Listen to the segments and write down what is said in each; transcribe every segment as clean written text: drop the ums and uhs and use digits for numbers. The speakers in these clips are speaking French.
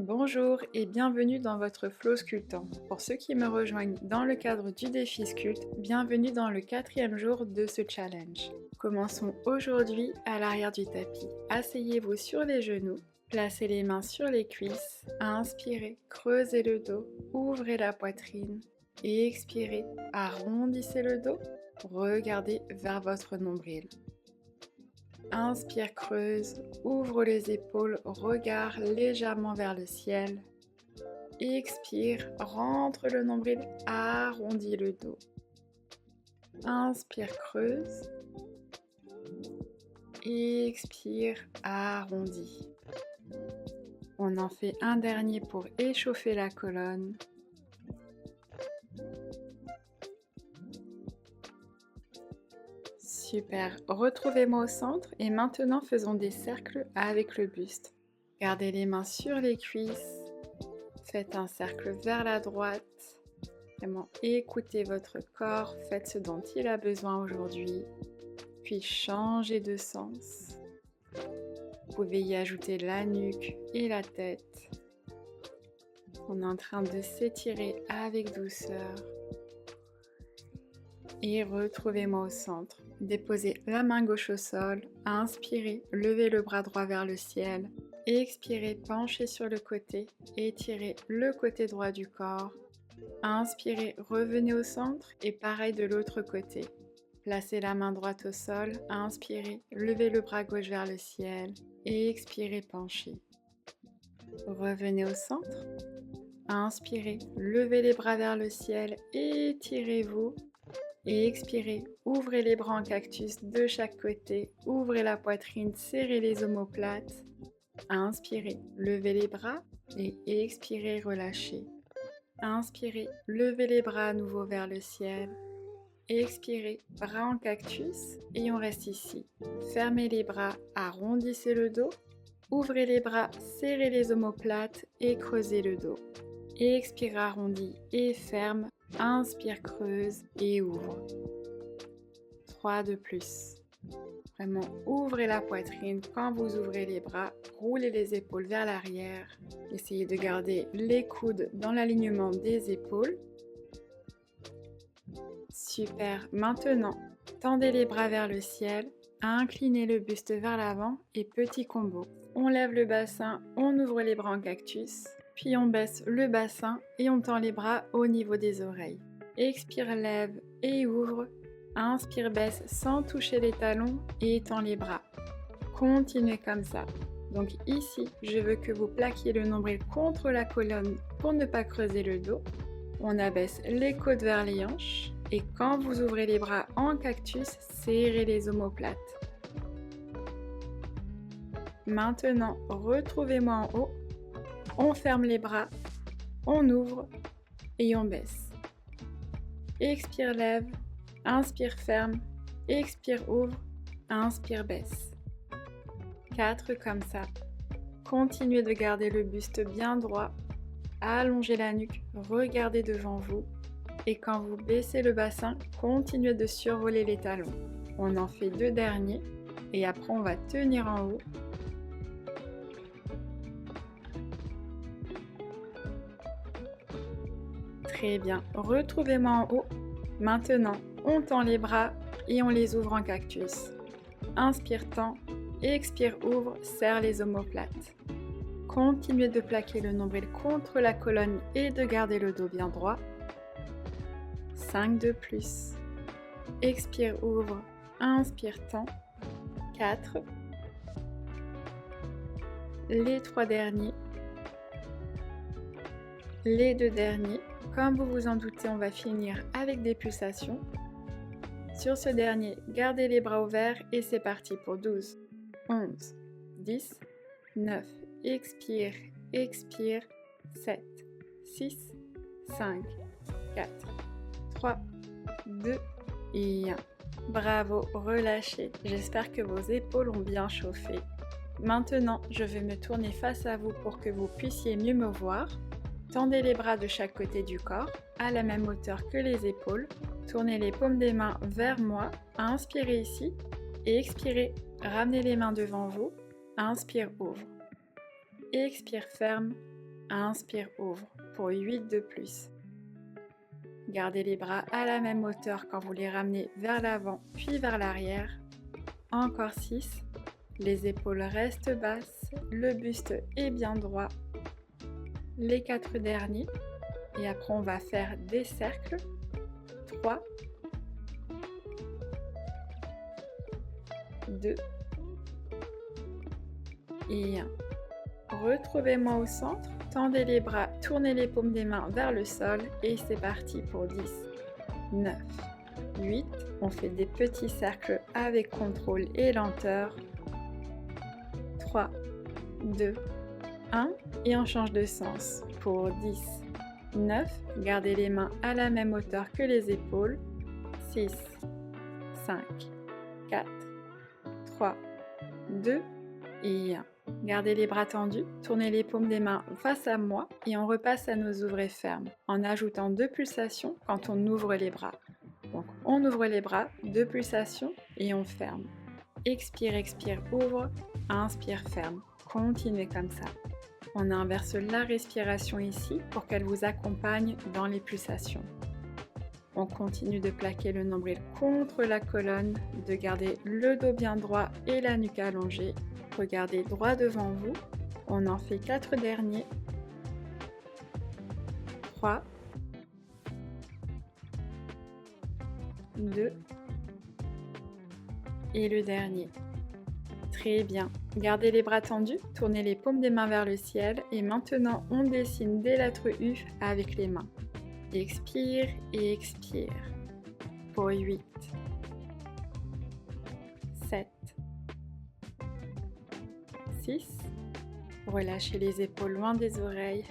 Bonjour et bienvenue dans votre flow sculptant. Pour ceux qui me rejoignent dans le cadre du défi sculpte, bienvenue dans le 4e jour de ce challenge. Commençons aujourd'hui à l'arrière du tapis. Asseyez-vous sur les genoux, placez les mains sur les cuisses, inspirez, creusez le dos, ouvrez la poitrine et expirez, arrondissez le dos, regardez vers votre nombril. Inspire, creuse, ouvre les épaules, regard légèrement vers le ciel. Expire, rentre le nombril, arrondis le dos. Inspire, creuse. Expire, arrondis. On en fait un dernier pour échauffer la colonne. Super, retrouvez-moi au centre et maintenant faisons des cercles avec le buste. Gardez les mains sur les cuisses, faites un cercle vers la droite, vraiment écoutez votre corps, faites ce dont il a besoin aujourd'hui, puis changez de sens. Vous pouvez y ajouter la nuque et la tête. On est en train de s'étirer avec douceur. Et retrouvez-moi au centre. Déposez la main gauche au sol, inspirez, levez le bras droit vers le ciel, expirez, penchez sur le côté, étirez le côté droit du corps, inspirez, revenez au centre et pareil de l'autre côté. Placez la main droite au sol, inspirez, levez le bras gauche vers le ciel, expirez, penchez. Revenez au centre, inspirez, levez les bras vers le ciel, étirez-vous. Et expirez, ouvrez les bras en cactus de chaque côté, ouvrez la poitrine, serrez les omoplates. Inspirez, levez les bras et expirez, relâchez. Inspirez, levez les bras à nouveau vers le ciel. Expirez, bras en cactus et on reste ici. Fermez les bras, arrondissez le dos. Ouvrez les bras, serrez les omoplates et creusez le dos. Expire, arrondi et ferme. Inspire, creuse et ouvre. 3 de plus. Vraiment, ouvrez la poitrine quand vous ouvrez les bras, roulez les épaules vers l'arrière. Essayez de garder les coudes dans l'alignement des épaules. Super. Maintenant, tendez les bras vers le ciel, inclinez le buste vers l'avant et petit combo. On lève le bassin, on ouvre les bras en cactus. Puis on baisse le bassin et on tend les bras au niveau des oreilles. Expire, lève et ouvre. Inspire, baisse sans toucher les talons et étend les bras. Continuez comme ça. Donc ici, je veux que vous plaquiez le nombril contre la colonne pour ne pas creuser le dos. On abaisse les côtes vers les hanches. Et quand vous ouvrez les bras en cactus, serrez les omoplates. Maintenant, retrouvez-moi en haut. On ferme les bras, on ouvre et on baisse. Expire, lève, inspire, ferme, expire, ouvre, inspire, baisse. 4 comme ça. Continuez de garder le buste bien droit, allongez la nuque, regardez devant vous et quand vous baissez le bassin, continuez de survoler les talons. On en fait 2 derniers et après on va tenir en haut. Très bien, retrouvez-moi en haut. Maintenant, on tend les bras et on les ouvre en cactus. Inspire, tend, expire, ouvre, serre les omoplates. Continuez de plaquer le nombril contre la colonne et de garder le dos bien droit. 5 de plus. Expire, ouvre, inspire, tend. 4. Les 3 derniers. Les 2 derniers. Comme vous vous en doutez, on va finir avec des pulsations. Sur ce dernier, gardez les bras ouverts et c'est parti pour 12, 11, 10, 9, expire, expire, 7, 6, 5, 4, 3, 2 et 1. Bravo, relâchez. J'espère que vos épaules ont bien chauffé. Maintenant, je vais me tourner face à vous pour que vous puissiez mieux me voir. Tendez les bras de chaque côté du corps, à la même hauteur que les épaules. Tournez les paumes des mains vers moi. Inspirez ici et expirez. Ramenez les mains devant vous. Inspire, ouvre. Expire, ferme. Inspire, ouvre pour 8 de plus. Gardez les bras à la même hauteur quand vous les ramenez vers l'avant puis vers l'arrière. Encore 6. Les épaules restent basses, le buste est bien droit. Les 4 derniers. Et après on va faire des cercles. 3, 2 et 1. Retrouvez-moi au centre, tendez les bras, tournez les paumes des mains vers le sol et c'est parti pour 10, 9, 8. On fait des petits cercles avec contrôle et lenteur. 3, 2, 1 et on change de sens pour 10, 9. Gardez les mains à la même hauteur que les épaules. 6, 5, 4, 3, 2 et 1. Gardez les bras tendus, tournez les paumes des mains face à moi et on repasse à nos ouvrés fermes en ajoutant 2 pulsations quand on ouvre les bras. Donc on ouvre les bras, 2 pulsations et on ferme. Expire, expire, ouvre, inspire, ferme. Continuez comme ça. On inverse la respiration ici pour qu'elle vous accompagne dans les pulsations. On continue de plaquer le nombril contre la colonne, de garder le dos bien droit et la nuque allongée. Regardez droit devant vous. On en fait 4 derniers. 3, 2 et le dernier. Très bien. Gardez les bras tendus, tournez les paumes des mains vers le ciel et maintenant on dessine des lettres U avec les mains. Expire et expire pour 8, 7, 6. Relâchez les épaules loin des oreilles.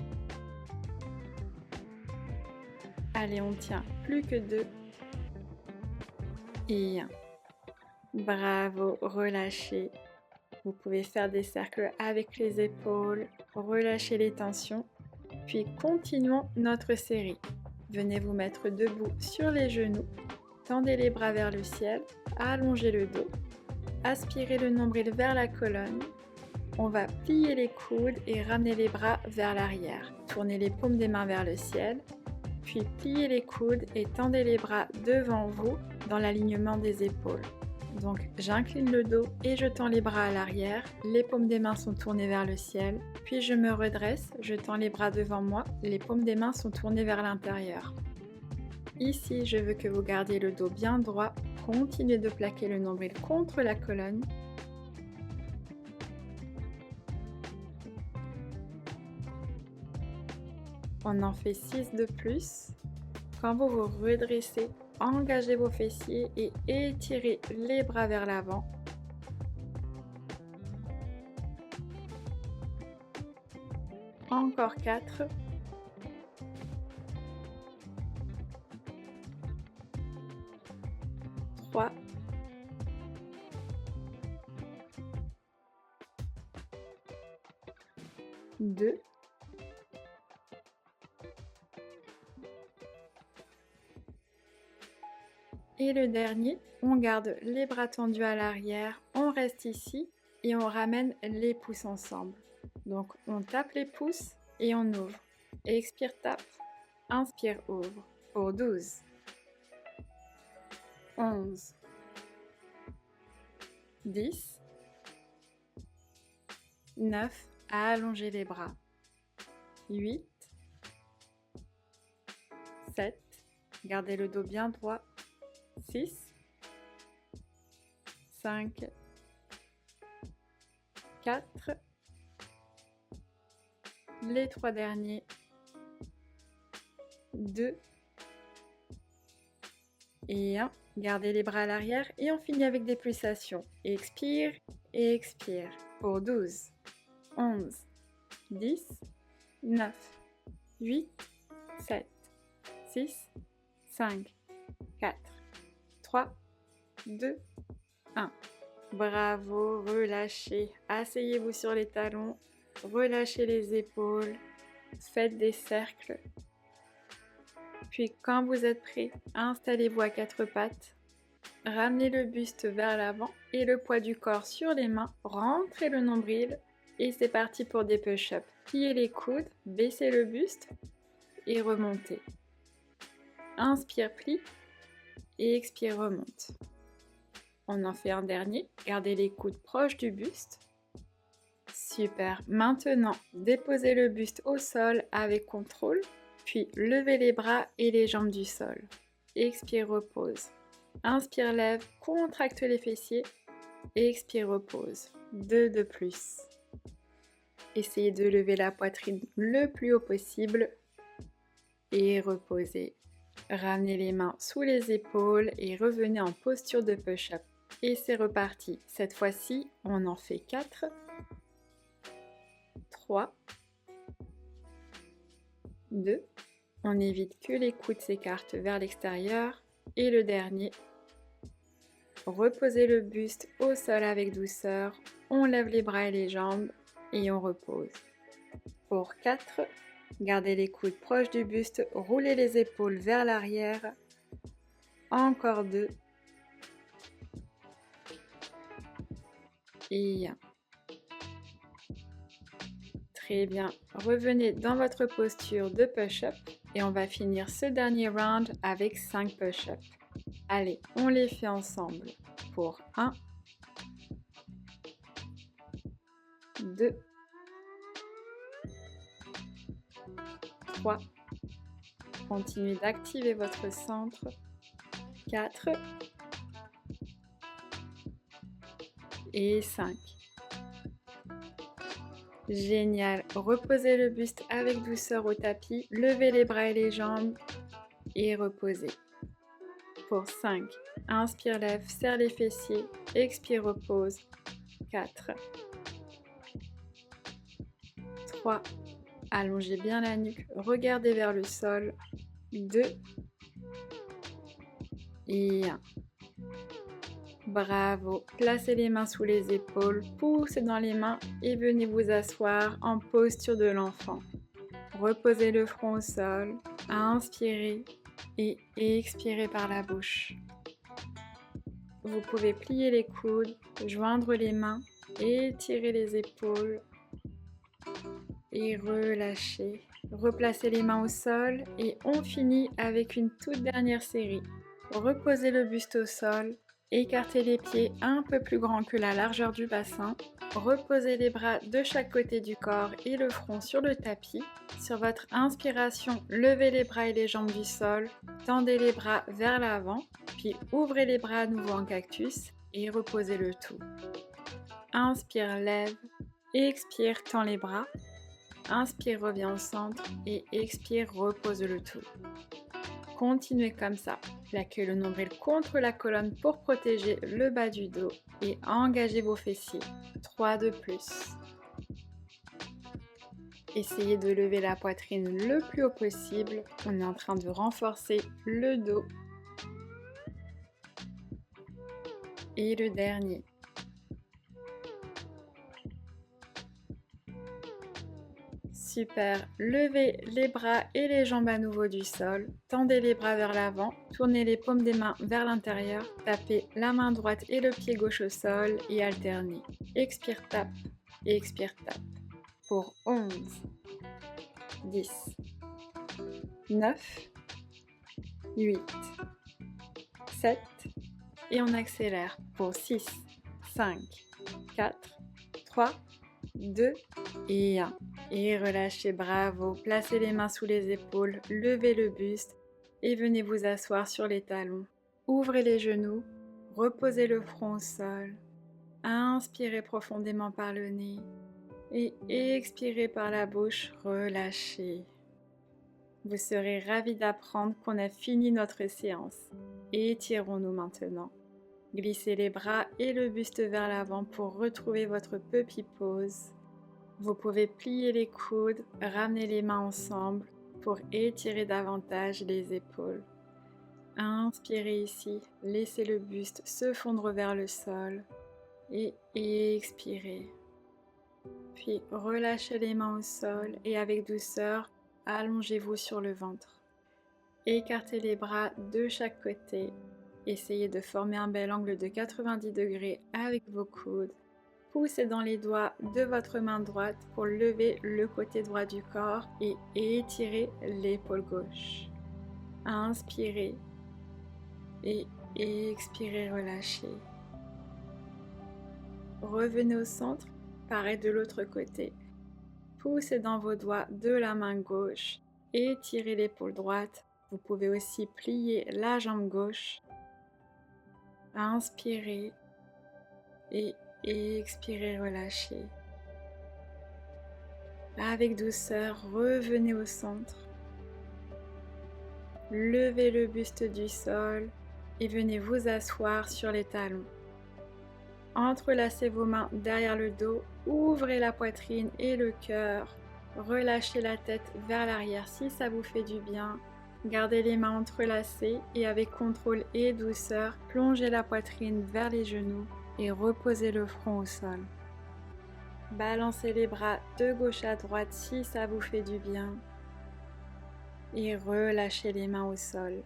Allez, on tient plus que 2 et 1. Bravo, relâchez. Vous pouvez faire des cercles avec les épaules, relâchez les tensions, puis continuons notre série. Venez vous mettre debout sur les genoux, tendez les bras vers le ciel, allongez le dos, aspirez le nombril vers la colonne. On va plier les coudes et ramener les bras vers l'arrière. Tournez les paumes des mains vers le ciel, puis pliez les coudes et tendez les bras devant vous dans l'alignement des épaules. Donc j'incline le dos et je tends les bras à l'arrière, les paumes des mains sont tournées vers le ciel, puis je me redresse, je tends les bras devant moi, les paumes des mains sont tournées vers l'intérieur. Ici, je veux que vous gardiez le dos bien droit, continuez de plaquer le nombril contre la colonne. On en fait 6 de plus. Quand vous vous redressez, engagez vos fessiers et étirez les bras vers l'avant. Encore 4. 3. 2. Et le dernier, on garde les bras tendus à l'arrière, on reste ici et on ramène les pouces ensemble. Donc on tape les pouces et on ouvre. Expire, tape, inspire, ouvre. Pour 12, 11, 10, 9, allongez les bras. 8, 7, gardez le dos bien droit. 6, 5, 4, les 3 derniers, 2 et 1. Gardez les bras à l'arrière et on finit avec des pulsations. Expire et expire pour 12, 11, 10, 9, 8, 7, 6, 5, 4, 3, 2, 1. Bravo, relâchez. Asseyez-vous sur les talons, relâchez les épaules, faites des cercles. Puis quand vous êtes prêt, installez-vous à 4 pattes. Ramenez le buste vers l'avant et le poids du corps sur les mains. Rentrez le nombril. Et c'est parti pour des push-ups. Pliez les coudes, baissez le buste et remontez. Inspire, plie et expire, remonte. On en fait un dernier. Gardez les coudes proches du buste. Super. Maintenant, déposez le buste au sol avec contrôle, puis levez les bras et les jambes du sol. Expire, repose. Inspire, lève, contracte les fessiers. Expire, repose. 2 de plus. Essayez de lever la poitrine le plus haut possible et reposez. Ramenez les mains sous les épaules et revenez en posture de push-up. Et c'est reparti. Cette fois-ci, on en fait 4, 3, 2. On évite que les coudes s'écartent vers l'extérieur. Et le dernier. Reposez le buste au sol avec douceur. On lève les bras et les jambes et on repose. Pour 4, gardez les coudes proches du buste, roulez les épaules vers l'arrière. Encore 2. Et 1. Très bien. Revenez dans votre posture de push-up et on va finir ce dernier round avec 5 push-ups. Allez, on les fait ensemble. Pour 1, 2, 3. Continuez d'activer votre centre. 4 et 5. Génial. Reposez le buste avec douceur au tapis. Levez les bras et les jambes et reposez. Pour 5. Inspire, lève, serre les fessiers. Expire, repose. 4. 3. Allongez bien la nuque. Regardez vers le sol. 2. Et 1. Bravo. Placez les mains sous les épaules, poussez dans les mains et venez vous asseoir en posture de l'enfant. Reposez le front au sol, inspirez et expirez par la bouche. Vous pouvez plier les coudes, joindre les mains, étirer les épaules et relâcher. Replacez les mains au sol et on finit avec une toute dernière série. Reposez le buste au sol. Écartez les pieds un peu plus grands que la largeur du bassin. Reposez les bras de chaque côté du corps et le front sur le tapis. Sur votre inspiration, levez les bras et les jambes du sol. Tendez les bras vers l'avant, puis ouvrez les bras à nouveau en cactus et reposez le tout. Inspire, lève. Expire, tend les bras. Inspire, reviens au centre et expire, repose le tout. Continuez comme ça. Plaquez le nombril contre la colonne pour protéger le bas du dos et engagez vos fessiers. 3 de plus. Essayez de lever la poitrine le plus haut possible. On est en train de renforcer le dos. Et le dernier. Super. Levez les bras et les jambes à nouveau du sol. Tendez les bras vers l'avant. Tournez les paumes des mains vers l'intérieur. Tapez la main droite et le pied gauche au sol et alternez. Expire, tape. Expire, tape. Pour 11, 10, 9, 8, 7. Et on accélère pour 6, 5, 4, 3, 2 et 1. Et relâchez, bravo. Placez les mains sous les épaules, levez le buste et venez vous asseoir sur les talons. Ouvrez les genoux, reposez le front au sol. Inspirez profondément par le nez et expirez par la bouche, relâchez. Vous serez ravis d'apprendre qu'on a fini notre séance. Étirons-nous maintenant. Glissez les bras et le buste vers l'avant pour retrouver votre puppy pose. Vous pouvez plier les coudes, ramener les mains ensemble pour étirer davantage les épaules. Inspirez ici, laissez le buste se fondre vers le sol et expirez. Puis relâchez les mains au sol et avec douceur, allongez-vous sur le ventre. Écartez les bras de chaque côté. Essayez de former un bel angle de 90 degrés avec vos coudes Poussez dans les doigts de votre main droite pour lever le côté droit du corps et étirez l'épaule gauche. Inspirez et expirez, relâchez. Revenez au centre, pareil de l'autre côté. Poussez dans vos doigts de la main gauche, étirez l'épaule droite. Vous pouvez aussi plier la jambe gauche. Inspirez et expirez, relâchez. Avec douceur, revenez au centre. Levez le buste du sol et venez vous asseoir sur les talons. Entrelacez vos mains derrière le dos, ouvrez la poitrine et le cœur. Relâchez la tête vers l'arrière si ça vous fait du bien. Gardez les mains entrelacées et avec contrôle et douceur, plongez la poitrine vers les genoux et reposez le front au sol. Balancez les bras de gauche à droite si ça vous fait du bien. Et relâchez les mains au sol.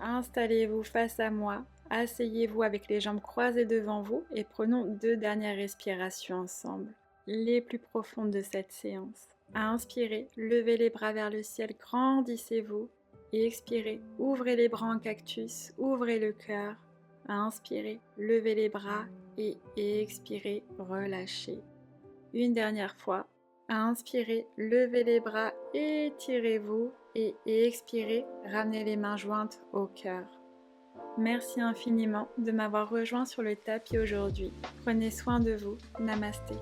Installez-vous face à moi, asseyez-vous avec les jambes croisées devant vous et prenons 2 dernières respirations ensemble, les plus profondes de cette séance. Inspirez, levez les bras vers le ciel, grandissez-vous. Et expirez, ouvrez les bras en cactus, ouvrez le cœur. Inspirez, levez les bras et expirez, relâchez. Une dernière fois. Inspirez, levez les bras, étirez-vous et expirez, ramenez les mains jointes au cœur. Merci infiniment de m'avoir rejoint sur le tapis aujourd'hui. Prenez soin de vous. Namasté.